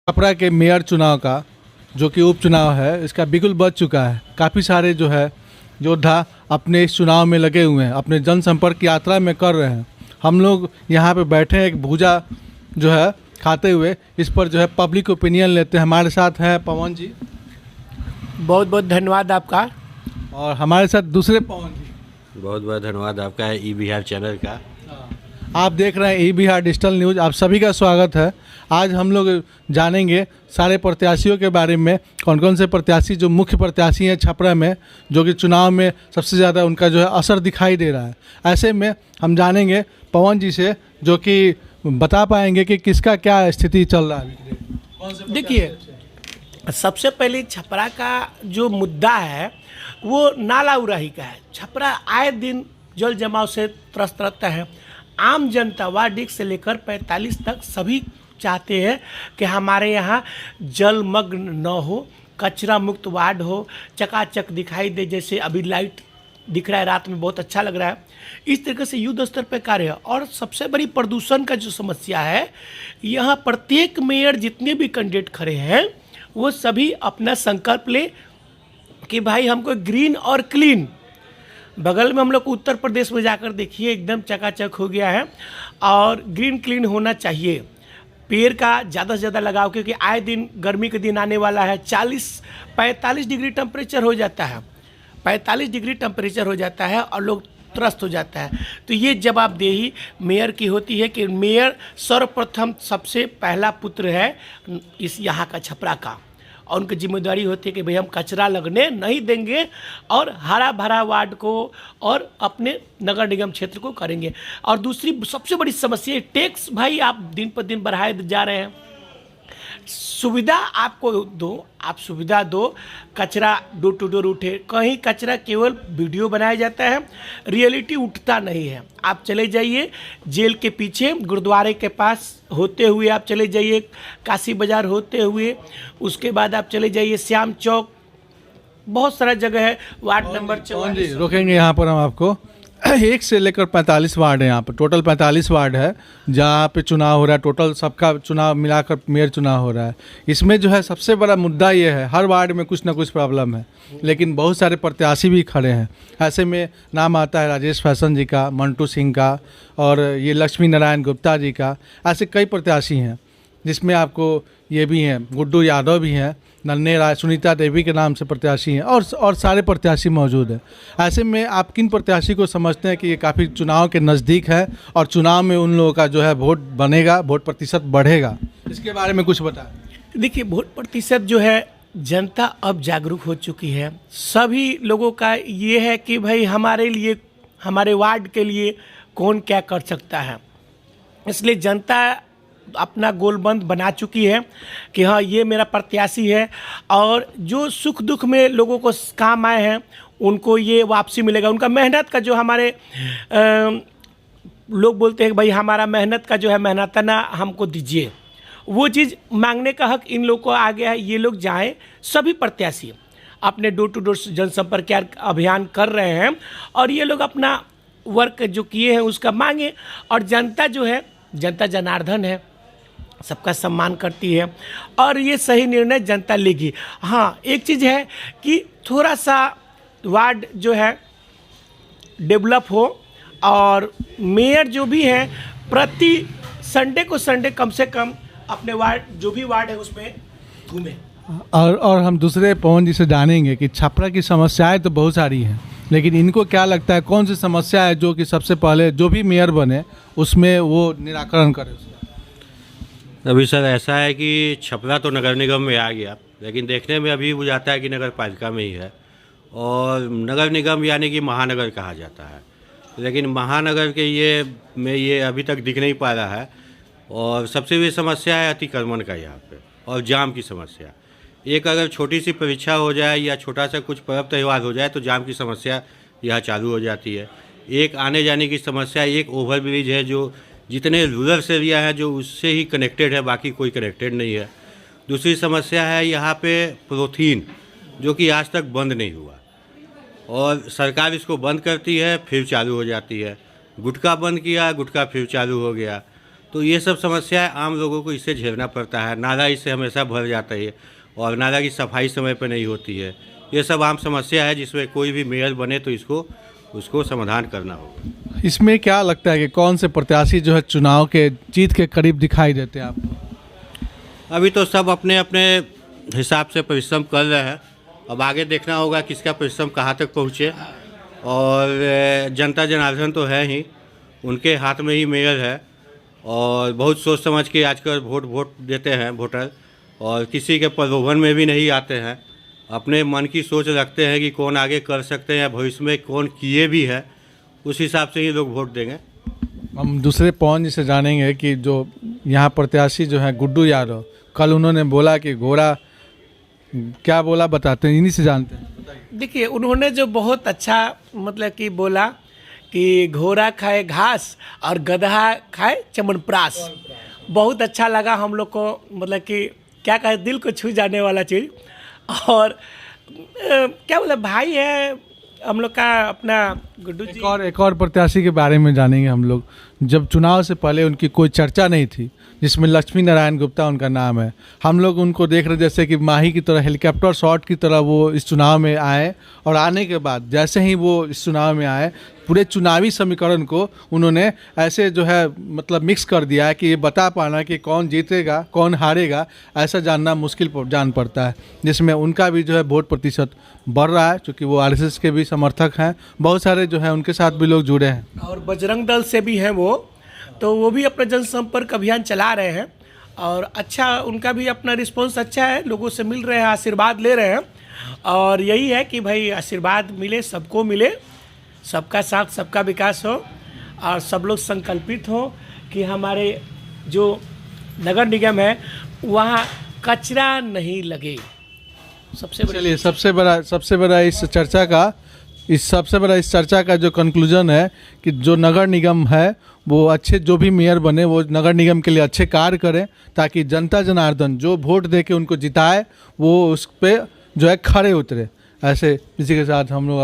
छपरा के मेयर चुनाव का जो कि उपचुनाव है, इसका बिगुल बज चुका है। काफ़ी सारे जो है योद्धा अपने इस चुनाव में लगे हुए हैं, अपने जनसंपर्क यात्रा में कर रहे हैं। हम लोग यहाँ पे बैठे हैं एक भूजा जो है खाते हुए, इस पर जो है पब्लिक ओपिनियन लेते हैं। हमारे साथ हैं पवन जी, बहुत बहुत धन्यवाद आपका। और हमारे साथ दूसरे पवन जी, बहुत बहुत धन्यवाद आपका ई बिहार चैनल का। आप देख रहे हैं ई बिहार डिजिटल न्यूज़। आप सभी का स्वागत है। आज हम लोग जानेंगे सारे प्रत्याशियों के बारे में, कौन कौन से प्रत्याशी जो मुख्य प्रत्याशी हैं छपरा में, जो कि चुनाव में सबसे ज़्यादा उनका जो है असर दिखाई दे रहा है। ऐसे में हम जानेंगे पवन जी से, जो कि बता पाएंगे कि किसका क्या स्थिति चल रहा है। देखिए, सबसे पहले छपरा का जो मुद्दा है वो नाला उराही का है। छपरा आए दिन जल जमाव से त्रस्त रहता है। आम जनता वार्ड 1 से लेकर 45 तक सभी चाहते हैं कि हमारे यहाँ जलमग्न न हो, कचरा मुक्त वार्ड हो, चकाचक दिखाई दे, जैसे अभी लाइट दिख रहा है रात में, बहुत अच्छा लग रहा है। इस तरीके से युद्ध स्तर पर कार्य है। और सबसे बड़ी प्रदूषण का जो समस्या है, यहाँ प्रत्येक मेयर जितने भी कैंडिडेट खड़े हैं वो सभी अपना संकल्प ले कि भाई हमको ग्रीन और क्लीन, बगल में हम लोग उत्तर प्रदेश में जाकर देखिए एकदम चकाचक हो गया है, और ग्रीन क्लीन होना चाहिए। पेड़ का ज़्यादा से ज़्यादा लगाओ, क्योंकि आए दिन गर्मी के दिन आने वाला है। 40-45 डिग्री टेम्परेचर हो जाता है, 45 डिग्री टेम्परेचर हो जाता है और लोग त्रस्त हो जाता है। तो ये जवाबदेही मेयर की होती है कि मेयर सर्वप्रथम सबसे पहला पुत्र है इस यहाँ का छपरा का, और उनकी जिम्मेदारी होती है कि भाई हम कचरा लगने नहीं देंगे और हरा भरा वार्ड को और अपने नगर निगम क्षेत्र को करेंगे। और दूसरी सबसे बड़ी समस्या है टैक्स। भाई आप दिन पर दिन बढ़ाए जा रहे हैं, सुविधा आपको दो, आप सुविधा दो, कचरा डोर टू डोर उठे। कहीं कचरा केवल वीडियो बनाया जाता है, रियलिटी उठता नहीं है। आप चले जाइए जेल के पीछे गुरुद्वारे के पास होते हुए, आप चले जाइए काशी बाजार होते हुए, उसके बाद आप चले जाइए श्याम चौक, बहुत सारा जगह है। वार्ड नंबर 44 रोकेंगे यहाँ पर हम आपको। 1 से लेकर 45 वार्ड है यहाँ पर, टोटल 45 वार्ड है जहाँ पे चुनाव हो रहा है। टोटल सबका चुनाव मिलाकर मेयर चुनाव हो रहा है। इसमें जो है सबसे बड़ा मुद्दा ये है, हर वार्ड में कुछ ना कुछ प्रॉब्लम है, लेकिन बहुत सारे प्रत्याशी भी खड़े हैं। ऐसे में नाम आता है राजेश फैशन जी का, मंटू सिंह का, और ये लक्ष्मी नारायण गुप्ता जी का। ऐसे कई प्रत्याशी हैं, जिसमें आपको ये भी हैं, गुड्डू यादव भी हैं, नन्हे राय, सुनीता देवी के नाम से प्रत्याशी हैं, और सारे प्रत्याशी मौजूद हैं। ऐसे में आप किन प्रत्याशी को समझते हैं कि ये काफ़ी चुनाव के नज़दीक है और चुनाव में उन लोगों का जो है वोट बनेगा, वोट प्रतिशत बढ़ेगा, इसके बारे में कुछ बताएं। देखिए, वोट प्रतिशत जो है, जनता अब जागरूक हो चुकी है। सभी लोगों का ये है कि भाई हमारे लिए, हमारे वार्ड के लिए कौन क्या कर सकता है। इसलिए जनता अपना गोलबंद बना चुकी है कि हाँ ये मेरा प्रत्याशी है, और जो सुख दुख में लोगों को काम आए हैं उनको ये वापसी मिलेगा। उनका मेहनत का जो हमारे लोग बोलते हैं कि भाई हमारा मेहनत का जो है मेहनताना हमको दीजिए, वो चीज़ मांगने का हक इन लोग को आ गया है। ये लोग जाएँ, सभी प्रत्याशी अपने डोर टू डोर जनसंपर्क अभियान कर रहे हैं, और ये लोग अपना वर्क जो किए हैं उसका मांगे। और जनता जो है, जनता जनार्दन है, सबका सम्मान करती है, और ये सही निर्णय जनता लेगी। हाँ, एक चीज़ है कि थोड़ा सा वार्ड जो है डेवलप हो, और मेयर जो भी है प्रति संडे को संडे कम से कम अपने वार्ड, जो भी वार्ड है उसमें घूमे। और हम दूसरे पवन जी से जानेंगे कि छपरा की समस्याएं तो बहुत सारी हैं, लेकिन इनको क्या लगता है कौन सी समस्या है जो कि सबसे पहले जो भी मेयर बने उसमें वो निराकरण करे। अभी सर ऐसा है कि छपरा तो नगर निगम में आ गया, लेकिन देखने में अभी बुझाता है कि नगर पालिका में ही है, और नगर निगम यानी कि महानगर कहा जाता है, लेकिन महानगर के ये अभी तक दिख नहीं पा रहा है। और सबसे बड़ी समस्या है अतिक्रमण का यहाँ पे, और जाम की समस्या। एक अगर छोटी सी परीक्षा हो जाए या छोटा सा कुछ पर्व त्यौहार हो जाए तो जाम की समस्या यहाँ चालू हो जाती है। एक आने जाने की समस्या, एक ओवर ब्रिज है जो जितने रूरल एरिया है जो उससे ही कनेक्टेड है, बाकी कोई कनेक्टेड नहीं है। दूसरी समस्या है यहाँ पे पॉलीथीन, जो कि आज तक बंद नहीं हुआ, और सरकार इसको बंद करती है फिर चालू हो जाती है। गुटखा बंद किया, गुटखा फिर चालू हो गया। तो ये सब समस्याएं आम लोगों को इससे झेलना पड़ता है। नाला इससे हमेशा भर जाता है और नाला की सफाई समय पर नहीं होती है। ये सब आम समस्या है जिसमें कोई भी मेयर बने तो उसको समाधान करना होगा। इसमें क्या लगता है कि कौन से प्रत्याशी जो है चुनाव के जीत के करीब दिखाई देते हैं आपको? अभी तो सब अपने अपने हिसाब से परिश्रम कर रहे हैं। अब आगे देखना होगा किसका परिश्रम कहाँ तक पहुँचे। और जनता जनार्दन तो है ही, उनके हाथ में ही मेयर है और बहुत सोच समझ के आजकल वोट देते हैं वोटर, और किसी के प्रलोभन में भी नहीं आते हैं। अपने मन की सोच रखते हैं कि कौन आगे कर सकते हैं या भविष्य में कौन किए भी है, उस हिसाब से ही लोग वोट देंगे। हम दूसरे पवन जी से जानेंगे कि जो यहाँ प्रत्याशी जो है गुड्डू यादव, कल उन्होंने बोला कि घोड़ा, क्या बोला बताते हैं, इन्हीं से जानते हैं। देखिए, उन्होंने जो बहुत अच्छा मतलब कि बोला कि घोड़ा खाए घास और गधा खाए चमनप्रास, बहुत अच्छा लगा हम लोग को। मतलब कि क्या कहे, दिल को छू जाने वाला चीज़। और क्या बोला, भाई है हम लोग का अपना गुड्डू जी। एक और प्रत्याशी के बारे में जानेंगे हम लोग। जब चुनाव से पहले उनकी कोई चर्चा नहीं थी, जिसमें लक्ष्मी नारायण गुप्ता उनका नाम है। हम लोग उनको देख रहे जैसे कि माही की तरह, हेलीकॉप्टर शॉट की तरह वो इस चुनाव में आए, और आने के बाद जैसे ही वो इस चुनाव में आए, पूरे चुनावी समीकरण को उन्होंने ऐसे जो है मतलब मिक्स कर दिया है कि ये बता पाना कि कौन जीतेगा कौन हारेगा ऐसा जानना मुश्किल जान पड़ता है। जिसमें उनका भी जो है वोट प्रतिशत बढ़ रहा है, क्योंकि वो आरएसएस के भी समर्थक हैं। बहुत सारे जो है उनके साथ भी लोग जुड़े हैं और बजरंग दल से भी हैं वो, तो वो भी अपना जनसंपर्क अभियान चला रहे हैं। और अच्छा, उनका भी अपना रिस्पॉन्स अच्छा है, लोगों से मिल रहे हैं, आशीर्वाद ले रहे हैं। और यही है कि भाई आशीर्वाद मिले, सबको मिले, सबका साथ सबका विकास हो, और सब लोग संकल्पित हो कि हमारे जो नगर निगम है वहाँ कचरा नहीं लगे। चलिए, सबसे बड़ा इस चर्चा का जो कंक्लूजन है कि जो नगर निगम है वो अच्छे, जो भी मेयर बने वो नगर निगम के लिए अच्छे कार्य करें, ताकि जनता जनार्दन जो वोट दे के उनको जिताए वो उस पर जो है खड़े उतरे। ऐसे इसी के साथ हम लोग